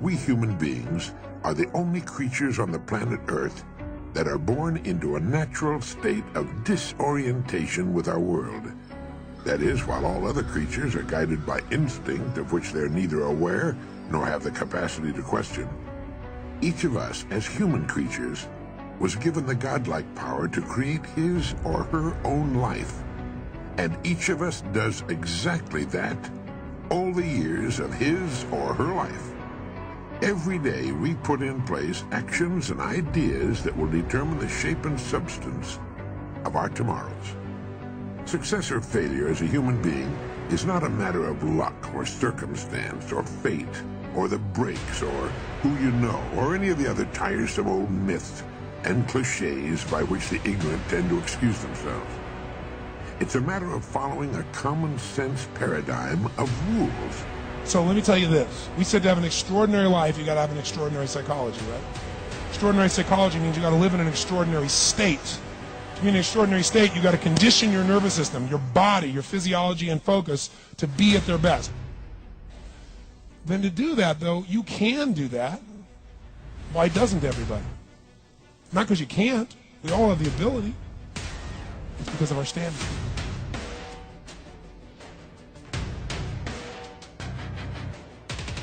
We human beings are the only creatures on the planet Earth that are born into a natural state of disorientation with our world. That is, while all other creatures are guided by instinct of which they're neither aware nor have the capacity to question. Each of us, as human creatures, was given the godlike power to create his or her own life. And each of us does exactly that all the years of his or her life. Every day we put in place actions and ideas that will determine the shape and substance of our tomorrows. Success or failure as a human being is not a matter of luck or circumstance or fate or the breaks or who you know or any of the other tiresome old myths and cliches by which the ignorant tend to excuse themselves. It's a matter of following a common sense paradigm of rules. So let me tell you this. We said to have an extraordinary life, you got to have an extraordinary psychology, right? Extraordinary psychology means you got to live in an extraordinary state. To be in an extraordinary state, you got to condition your nervous system, your body, your physiology and focus to be at their best. Then to do that, though, you can do that. Why doesn't everybody? Not because you can't. We all have the ability. It's because of our standards.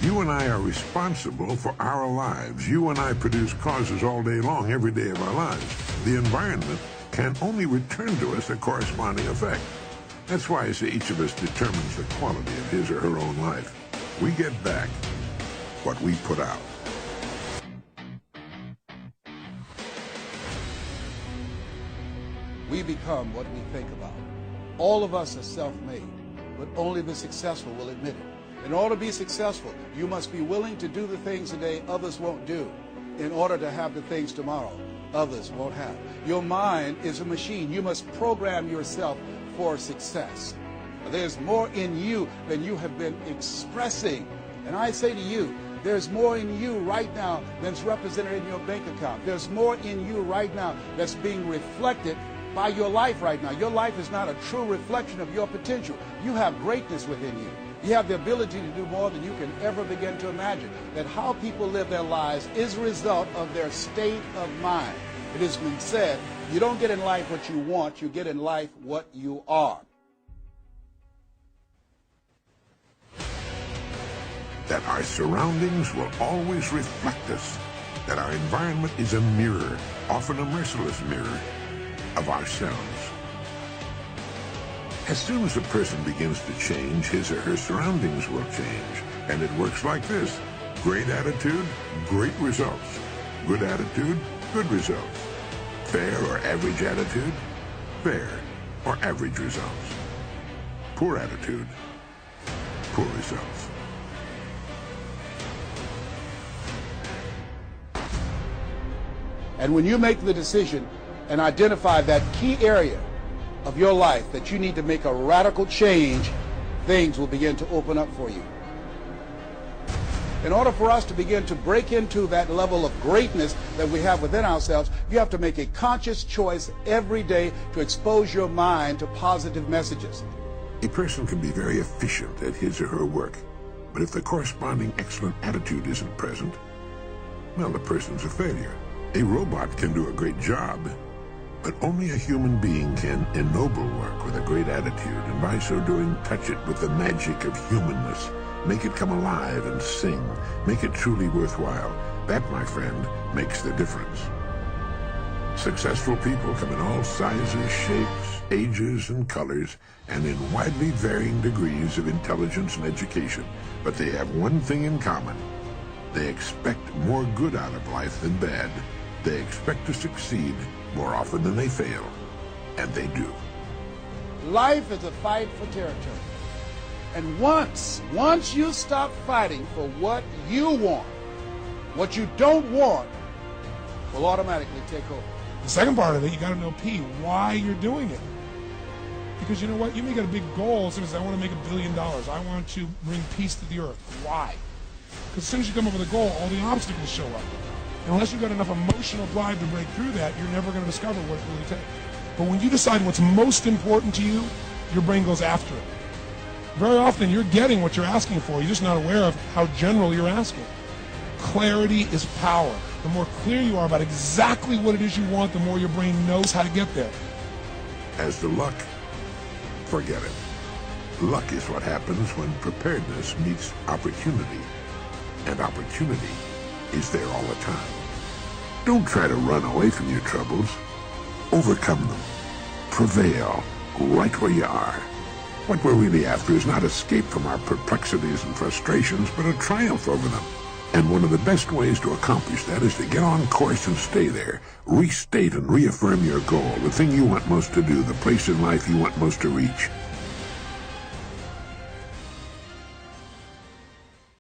You and I are responsible for our lives. You and I produce causes all day long, every day of our lives. The environment can only return to us a corresponding effect. That's why I say each of us determines the quality of his or her own life. We get back what we put out. We become what we think about. All of us are self-made, but only the successful will admit it. In order to be successful, you must be willing to do the things today others won't do in order to have the things tomorrow others won't have. Your mind is a machine. You must program yourself for success. There's more in you than you have been expressing. And I say to you, there's more in you right now than's represented in your bank account. There's more in you right now that's being reflected by your life right now. Your life is not a true reflection of your potential. You have greatness within you. You have the ability to do more than you can ever begin to imagine. That how people live their lives is a result of their state of mind. It has been said, you don't get in life what you want, you get in life what you are. That our surroundings will always reflect us. That our environment is a mirror, often a merciless mirror, of ourselves. As soon as a person begins to change, his or her surroundings will change. And it works like this. Great attitude, great results. Good attitude, good results. Fair or average attitude, fair or average results. Poor attitude, poor results. And when you make the decision and identify that key area of your life that you need to make a radical change, things will begin to open up for you. In order for us to begin to break into that level of greatness that we have within ourselves, you have to make a conscious choice every day to expose your mind to positive messages. A person can be very efficient at his or her work, but if the corresponding excellent attitude isn't present, well, the person's a failure. A robot can do a great job, but only a human being can ennoble work with a great attitude, and by so doing, touch it with the magic of humanness. Make it come alive and sing. Make it truly worthwhile. That, my friend, makes the difference. Successful people come in all sizes, shapes, ages, and colors, and in widely varying degrees of intelligence and education. But they have one thing in common. They expect more good out of life than bad. They expect to succeed more often than they fail. And they do. Life is a fight for territory. And once you stop fighting for what you want, what you don't want will automatically take over. The second part of it, you got to know, P, why you're doing it. Because you know what? You may get a big goal as soon as I want to make $1 billion. I want to bring peace to the earth. Why? Because as soon as you come up with a goal, all the obstacles show up. And unless you've got enough emotional drive to break through that, you're never going to discover what it really takes. But when you decide what's most important to you, your brain goes after it. Very often you're getting what you're asking for. You're just not aware of how general you're asking. clarity is power. The more clear you are about exactly what it is you want, the more your brain knows how to get there. As to luck, forget it. Luck is what happens when preparedness meets opportunity. And opportunity is there all the time. Don't try to run away from your troubles. Overcome them. Prevail right where you are. What we're really after is not escape from our perplexities and frustrations, but a triumph over them. And one of the best ways to accomplish that is to get on course and stay there. Restate and reaffirm your goal, the thing you want most to do, the place in life you want most to reach.